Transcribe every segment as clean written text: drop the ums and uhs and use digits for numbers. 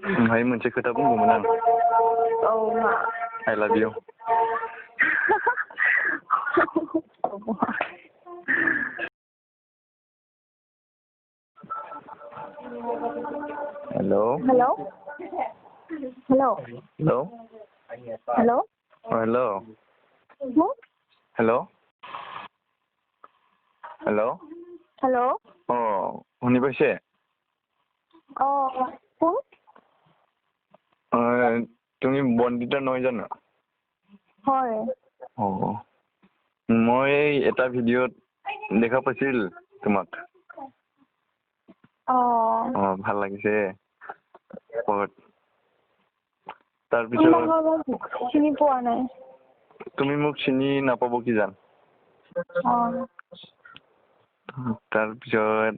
ओमफ्राय मोनसे खोथा बुंगौमोन आं। औ मा? I love you. Hello. Hello. Hello. Hello. Hello. Hello. Who? Hello. Hello. Hello. Oh, শুনিপাইছে? Oh, who? তুমি বন্দিতা নহয় জানো? হয়। মই এটা ভিডিঅ'ত দেখা পাইছিল তোমাক। ভাল লাগিছে বহুত। তাৰপিছত চিনি পোৱা নাই। তুমি মোক চিনি নাপাব কি জান? তাৰপিছত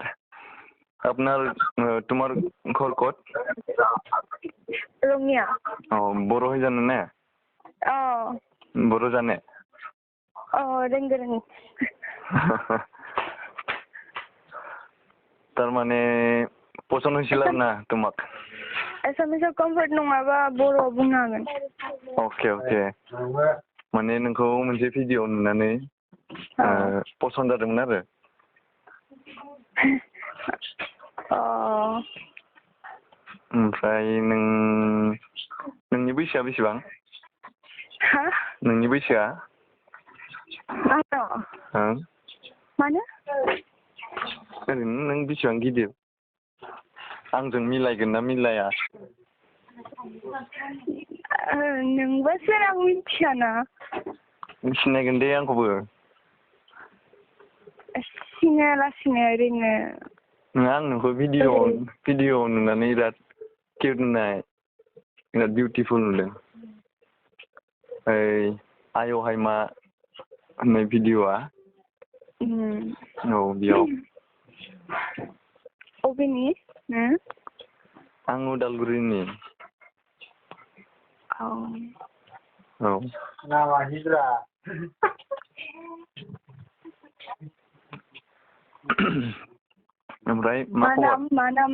তোমাৰ ঘৰ ক'ত? ৰঙিয়া। বড়ো হৈ জানো নে? বড়ো জানে? रोंगोन। तारमाने पसन्द হৈছিল आरो ना তোমাক? एसामिसाव कमफर्ट नङाबा बर'आव बुंनो हागोन। अके माने नोंखौ मोनसे भिडिअ नुनानै पसन्द जादोंमोन आरो। ओमफ्राय नोंनि बैसोआ बेसेबां? नोंनि बैसोआ? मानो? ओरैनो नों बेसेबां गिदिर? आंजों मिलायगोन ना मिलाया? नोंबो सोर आं मिथियाना। सिनायगोन दे आंखौबो। सिनायालासिनो ओरैनो। नङा आं नोंखौ भिडिअ नुनानै बिराद किउट नुनाय, बिराद बिउटिफुल नुदों। आयौहाय मा होननाय भिडिअआ? बेयाव। अबेनि? आं उदालगुरिनि। ओमफ्राय मा खबर? मा नाम?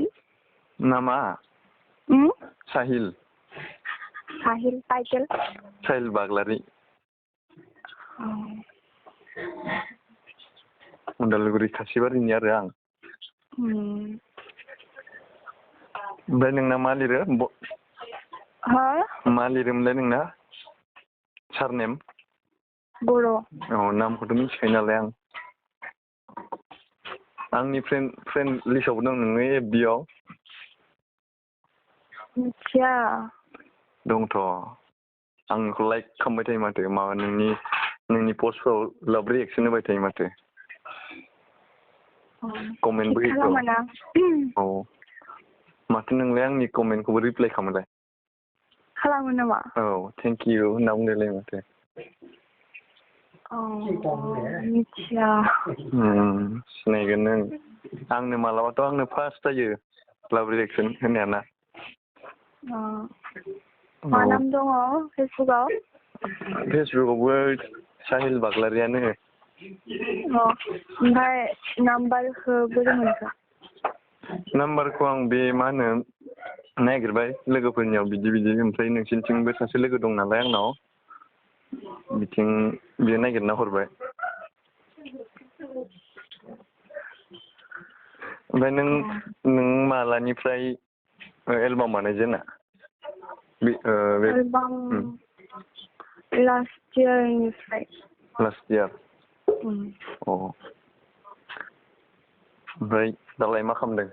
नामा? साहिल। साहिल टाइटेल? साहिल बाग्लारि। उदालगुरि खासिबारिनि आरो आं। ओमफ्राय नोंना मा लिरो? मा लिरोमोनलाय नोंना? सारनेम? बर'। नामखौथ' मिथिखायो नालाय आं। आंनि फ्रेन्ड लिस्टआवबो दं नोङो FB-आव? मिथिया। दंथ'। आं नोंखौ लाइक खालामबाय थायो माथो, माबा नोंनि पस्टफ्राव लाभ रिएक्सन होबाय थायो माथो। कमेन्टबो होयो। माथो नोंलाय आंनि कमेन्टखौबो रिप्लाइ खालामोलाय? खालामो नामा? थेंक इउ होनना बुंदोलाय माथो। मिथिया। सिनायगोन नों। आंनो मालाबाथ' आंनो फार्स्ट जायो लाभ रिएक्सन होनाया ना। मा नाम दङ फेसबुकआव? फेसबुकआवबो साहिल बाग्लारियानो। ओमफ्राय नाम्बारखौ बोरै मोनखो? नाम्बारखौ आं बे मा होनो नागिरबाय लोगोफोरनियाव बिदि ओमफ्राय नोंसिनिथिंबो सासे लोगो दं नालाय आंनाव, बिथिं बियो नागिरना हरबाय। ओमफ्राय नों मालानिफ्राय एलबाम बानायजेना? एलबाम लास्ट इयारनिफ्राय। Last year? ओमफ्राय दालाय मा खालामदों?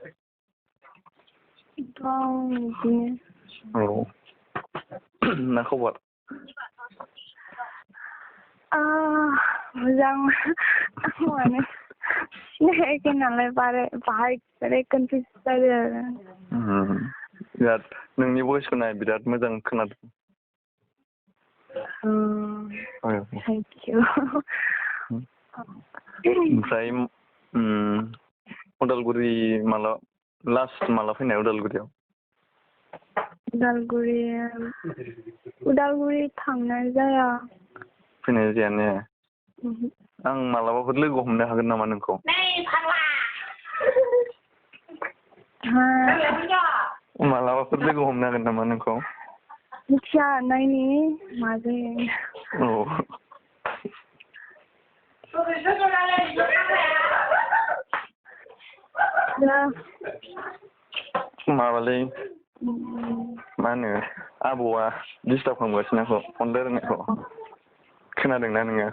बिदिनो। मा खबर? मोजां। माने सिनायाखै नालाय बाहाय कनफिउज जायो आरो। बिराद नोंनि भइसखौ नाय बिराद मोजां खोनादों। Thank you. ओमफ्राय उदालगुरि लास्ट माला फैनाय उदालगुरियाव? उदालगुरि थांनाय जाया। फैनाय जाया ने? आं मालाबाफोर लोगो हमनो हागोन नामा नोंखौ? मालाबाफोर लोगो हमनो हागोन नामा नोंखौ? मिथिया नायनि मा जायो। औ माबालै मा होनो आबौआ डिस्टार्ब खालामगासिनो आंखौ फन रायलायनायखौ खोनादोंना नोङो?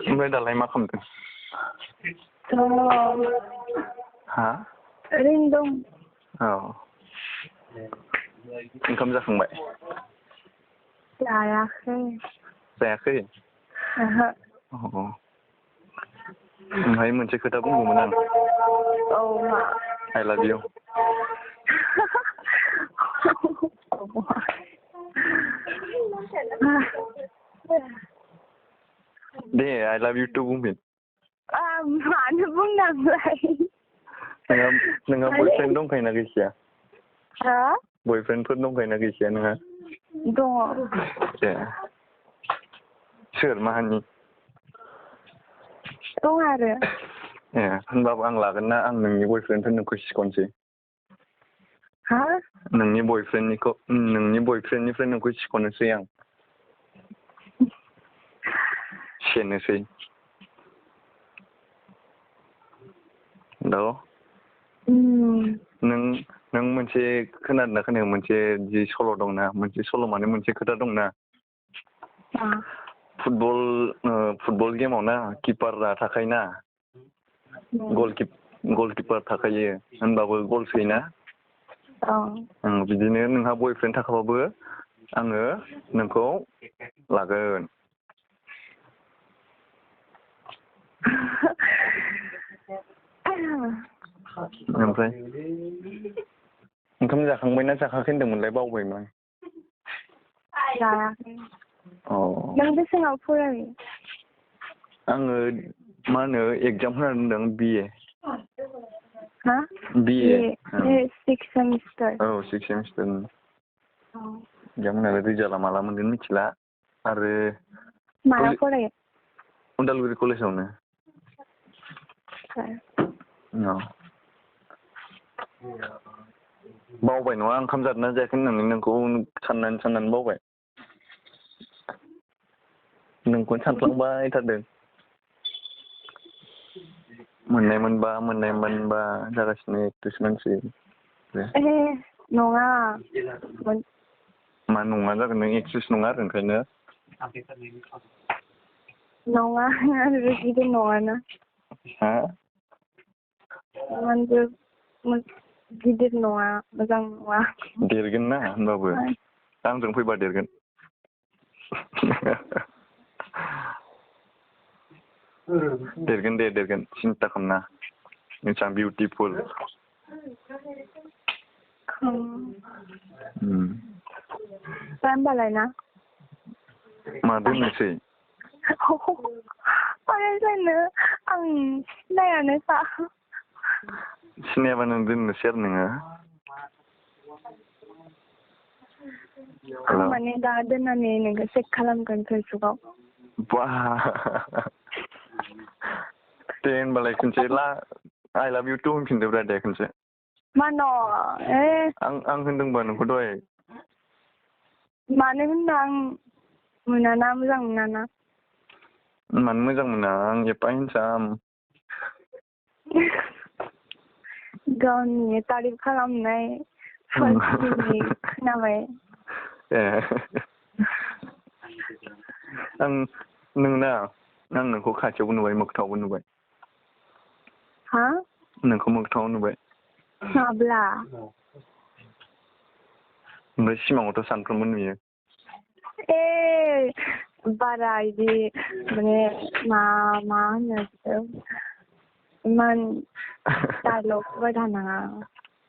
ओमफ्राय दालाय मा खालामदों? हा? ओरैनो दं। औ ओंखाम जाखांबाय? जायाखै। जायाखै? ओहो। ओमफ्राय मोनसे खोथा बुंगौमोन आं। औ मा? आइ लाभ इउ। दे आइ लाभ इउ टु बुंफिन। मानो बुंनांलाय? नोंहा बयफ्रेन्ड दंखायोना गैखाया? हा? बयफ्रेन्डफोर दंखायोना गैखाया नोंहा? दङ। ए सोर माहानि? दं आरो। ए होनबाबो आं लागोन ना आं नोंनि बयफ्रेन्डखौ नोंखौ सिख'नोसै। हा? नोंनि बयफ्रेन्डनिफ्राय नोंखौ सिख'नोसै आं। सेनोसै। हेल'? नों मोनसे खोनादोंना खोनायाखै मोनसे जि सल' दंना मोनसे सल' माने मोनसे खोथा दंना फुटबल गेमाव ना किपारा थाखायोना गलकिपार थाखायो होनबाबो गल सोयोना बिदिनो नोंहा बयफ्रेन्ड थाखाबाबो आङो नोंखौ लागोन। ओमफ्राय ओंखाम जाखांबायना जाखाङाखै होनदोंमोनलाय बावबायमोन। जायाखै। अ नों बेसेबाङाव फरायो? आङो मा होनो एगजाम होना दोनदों BA। हा? BA। Six semester. औ सिक्स सेमिस्टार। एगजाम होनानै रिजाल्टआ माला मोनगोन मिथिला आरो मायाव फरायो? उदालगुरि कलेजावनो। औ बावबाय नङा ओंखाम जादोंना जायाखै होननानै नोंखौ साननानै बावबाय। नोंखौनो सानफ्लांबाय थादों। मोननाय मोनबा जागासिनो एकट्रिस मानसि। नङा। मा नङा जागोन नों एक्ट्रिस नङा आरो ओंखायनो। नङा गिदिर नङाना। हा? गिदिर नङा मोजां नङा। देरगोन ना होनबाबो आंजों फैबा देरगोन। देरगोन सिन्था खालामनाङा एसां बिउटिफुल। होमबालाय ना? मा दोननोसै? आं सिनायानोखा। सिनायाबा नों दोननोसै आरो नोङो? आं माने दा दोननानै नोंखौ चेक खालामगोन फेसबुकआव। बा दे होनबालाय खनसे आइ लाभ इउ टु होनफिनदोब्रा दे खनसे। मानो? आं होनदोंबा नोंखौ दहाय। मानो होनबा आं मोजां मोनाना। मानो मोजां मोना आं एफा हेन्डसाम। गावनि तारिफ खालामनाय खोनाबाय। ए आं नोंखौ खाथियावबो नुबाय मोगथाङावबो नुबाय। हा? नोंखौ मोगथाङाव नुबाय। माब्ला? ओमफ्राय सिमाङावथ' सानफ्रोमबो नुयो। बारा इदि माने मा होनो बेखौ इमान डायलग होबाय थानाङा।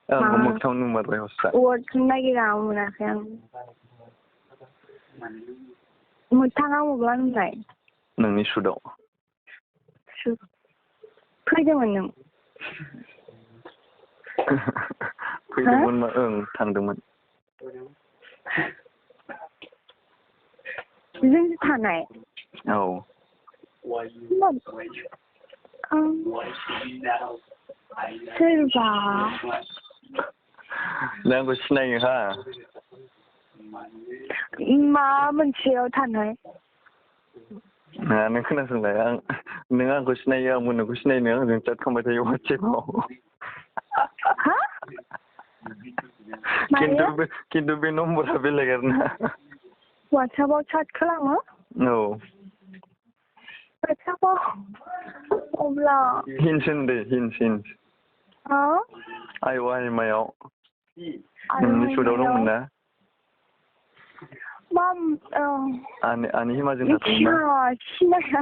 आंखौ मोगथाङाव नुमारबाय हस्था। वर्डखौनो नागिरा मोनाखै आं। मोगथाङाव माब्ला नुनाय? नोंनि सुटआव। फैदोंमोन नों? फैदोंमोन ओं थांदोंमोन। जोंसो थानाय? औ। सोरबा नों आंखौ सिनायो हा मा मोनसेयाव थानाय नों खोनासंलाय नों आंखौ सिनायो आंबो नोंखौ सिनायो आंजों चेट खालामबाय थायो वाट्सएपाव हा खिन्थु बे नम्बरा बेलेग आरोना वाट्सएपाव चेट खालामो औ वाट्सएपाव अब्ला हिन्स होनदे हिन्स आइ मायाव नोंनि सुटआव दंमोन ना आनि हिमाजों सिनाया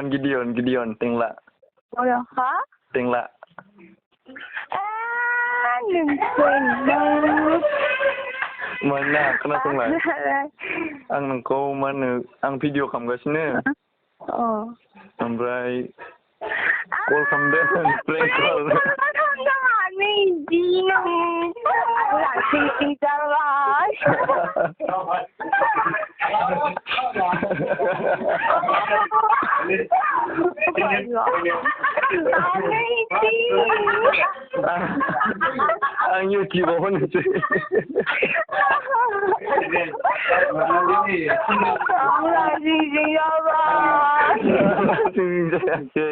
गिदियन टेंला हा टेंला मानोना खोनासंलाय आं नोंखौ मा होनो आं भिडिअ खालामगासिनो ओमफ्राय कल खालामदों प्रेंक कल आं इउटिउबाव होनोसै जायाखै